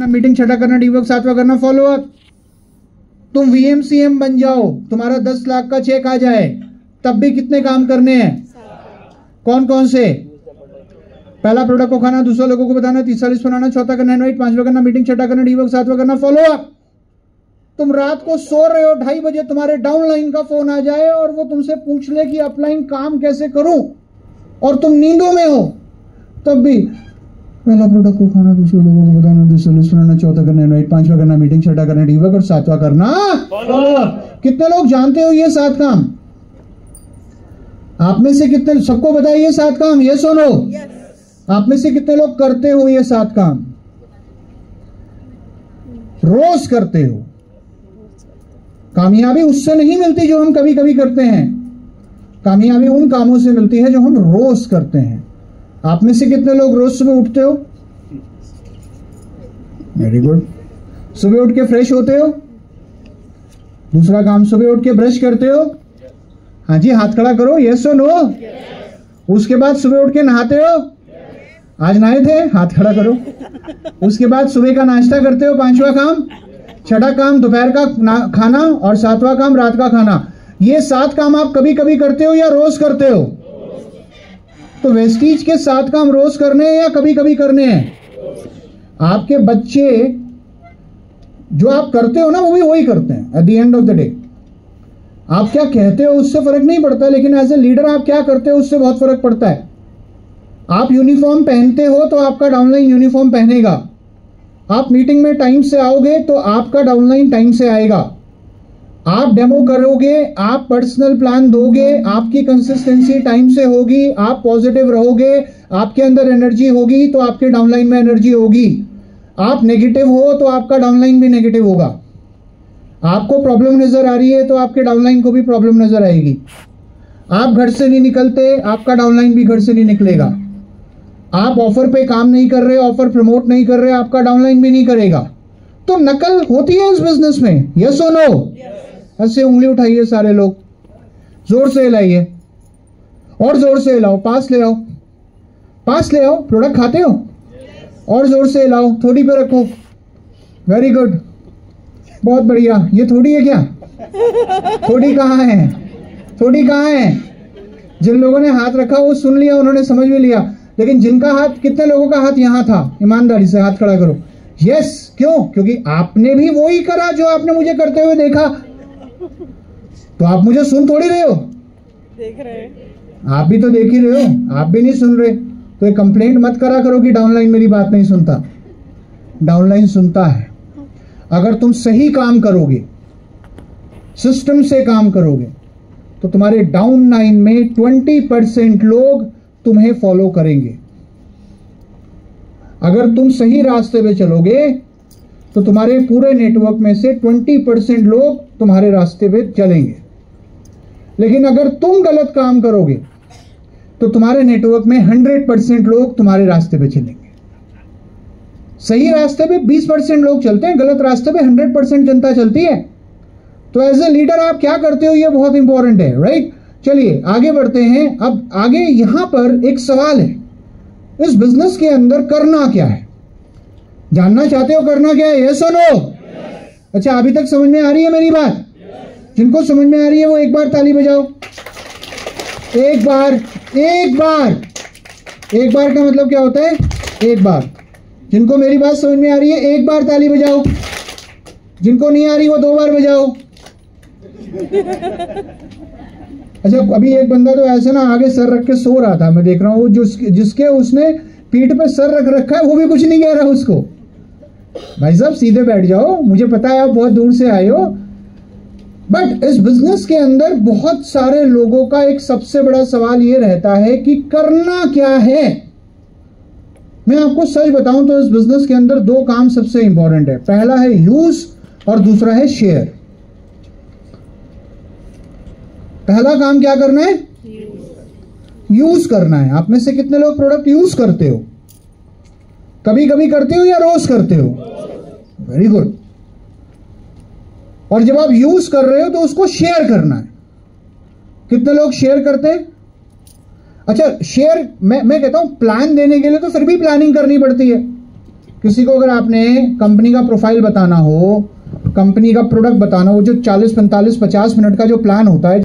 Meeting छठा करना, डीवर्क सातवां करना, फॉलो अप। तुम वीएमसीएम बन जाओ, तुम्हारा 10 लाख का चेक आ जाए, तब भी कितने काम करने हैं? कौन कौन से? पहला प्रोडक्ट को खाना, दूसरा लोगों को बताना, तीसरा लिस्ट बनाना, चौथा करना इनवाइट, पांचवा करना मीटिंग, छठा करना डीवर्क, सातवां करना फॉलो अप। तुम रात को सो रहे हो, 2:30 बजे तुम्हारे डाउनलाइन का फोन आ जाए और वो तुमसे पूछ ले कि अपलाइन काम कैसे करूं, और तुम नींदों में हो, तब भी पहला प्रोडक्ट को खाना, दूसरे लोगों को बताना, दूसरा लिस्ट बनाना, चौथा करना इनवाइट, पांचवा करना मीटिंग, छठा करना डीवर्क और सातवां करना फॉलो अप। कितने लोग जानते हो ये 7 काम? आप में से कितने, सबको बताइए ये 7 काम, ये सुनो। आप में से कितने लोग करते हो ये 7 काम? रोज करते हो। कामयाबी उससे नहीं मिलती जो हम कभी कभी करते हैं, कामयाबी उन कामों से मिलती है जो हम रोज करते हैं। आप में से कितने लोग रोज सुबह उठते हो? Very good. सुबह उठ के फ्रेश होते हो? दूसरा काम, सुबह उठ के ब्रश करते हो? हाँ जी, हाथ खड़ा करो, यस और नो। उसके बाद सुबह उठ के नहाते हो? आज नहाए थे, हाथ खड़ा करो। उसके बाद सुबह का नाश्ता करते हो, 5वां काम। छठा काम दोपहर का खाना, और 7वां काम रात का खाना। ये 7 काम आप कभी कभी करते हो या रोज करते हो? तो वेस्टीज के 7 काम रोज करने हैं या कभी कभी करने हैं? आपके बच्चे जो आप करते हो ना, वो भी वही करते हैं at the end of the day. आप क्या कहते हो उससे फर्क नहीं पड़ता, लेकिन एज ए लीडर आप क्या करते हो उससे बहुत फर्क पड़ता है। आप यूनिफॉर्म पहनते हो तो आपका डाउनलाइन यूनिफॉर्म पहनेगा। आप मीटिंग में टाइम से आओगे तो आपका डाउनलाइन टाइम से आएगा। आप डेमो करोगे, आप पर्सनल प्लान दोगे, आपकी कंसिस्टेंसी टाइम से होगी, आप पॉजिटिव रहोगे, आपके अंदर एनर्जी होगी तो आपके डाउनलाइन में एनर्जी होगी। आप नेगेटिव हो तो आपका डाउनलाइन भी नेगेटिव होगा। आपको प्रॉब्लम नजर आ रही है तो आपके डाउनलाइन को भी प्रॉब्लम नजर आएगी। आप घर से नहीं निकलते, आपका डाउनलाइन भी घर से नहीं निकलेगा। आप ऑफर पे काम नहीं कर रहे, ऑफर प्रमोट नहीं कर रहे, आपका डाउनलाइन भी नहीं करेगा। तो नकल होती है इस बिजनेस में, यस और नो? ऐसे उंगली उठाइए सारे लोग, जोर से हिलाइए और जोर से हिलाओ। पास ले आओ, पास ले आओ। प्रोडक्ट खाते हो? और जोर से हिलाओ, थोड़ी पे रखो। वेरी गुड, बहुत बढ़िया। ये थोड़ी है क्या? थोड़ी कहाँ है? थोड़ी कहाँ है? जिन लोगों ने हाथ रखा वो सुन लिया, उन्होंने समझ भी लिया, लेकिन जिनका हाथ, कितने लोगों का हाथ यहां था? ईमानदारी से हाथ खड़ा करो। यस, क्यों? क्योंकि आपने भी वही करा जो आपने मुझे करते हुए देखा। तो आप मुझे सुन थोड़ी रहे हो, देख रहे हैं। आप भी तो देख ही रहे हो, आप भी नहीं सुन रहे। तो एक कंप्लेंट मत करा करो कि डाउनलाइन मेरी बात नहीं सुनता। डाउनलाइन सुनता है। अगर तुम सही काम करोगे, सिस्टम से काम करोगे, तो तुम्हारे डाउनलाइन में 20% लोग तुम्हें फॉलो करेंगे। अगर तुम सही रास्ते पे चलोगे तो तुम्हारे पूरे नेटवर्क में से 20% लोग तुम्हारे रास्ते पे चलेंगे। लेकिन अगर तुम गलत काम करोगे तो तुम्हारे नेटवर्क में 100% लोग तुम्हारे रास्ते पे चलेंगे। सही रास्ते पे 20% लोग चलते हैं, गलत रास्ते पे 100% जनता चलती है। तो एज ए लीडर आप क्या करते हो, ये बहुत इंपॉर्टेंट है, राइट? चलिए आगे बढ़ते हैं। अब आगे यहां पर एक सवाल है, इस बिजनेस के अंदर करना क्या है? जानना चाहते हो करना क्या है? यस और नो? अच्छा, अभी तक समझ में आ रही है मेरी बात? जिनको समझ में आ रही है वो एक बार ताली बजाओ। एक बार, एक बार, एक बार का मतलब क्या होता है? एक बार। जिनको मेरी बात समझ में आ रही है एक बार ताली बजाओ। जिनको नहीं आ रही वो 2 बार बजाओ। अच्छा, अभी एक बंदा तो ऐसे ना आगे सर रख के सो रहा था, मैं देख रहा हूँ, जिसके उसने पीठ पे सर रख रखा है वो भी कुछ नहीं कह रहा उसको। भाई साहब सीधे बैठ जाओ, मुझे पता है आप बहुत दूर से आए हो, बट इस बिजनेस के अंदर बहुत सारे लोगों का एक सबसे बड़ा सवाल ये रहता है कि करना क्या है। मैं आपको सच बताऊं तो इस बिजनेस के अंदर 2 काम सबसे इंपॉर्टेंट है। पहला है यूज और दूसरा है शेयर। पहला काम क्या करना है? यूज करना है। आप में से कितने लोग प्रोडक्ट यूज करते हो? कभी कभी करते हो या रोज करते हो? Very good. और जब आप यूज कर रहे हो तो उसको शेयर करना है। कितने लोग शेयर करते हैं? अच्छा, शेयर मैं कहता हूं प्लान देने के लिए तो फिर भी प्लानिंग करनी पड़ती है। किसी को अगर आपने कंपनी का प्रोफाइल बताना हो, कंपनी का प्रोडक्ट बताना हो, जो 40, 45, 50 मिनट का जो प्लान होता है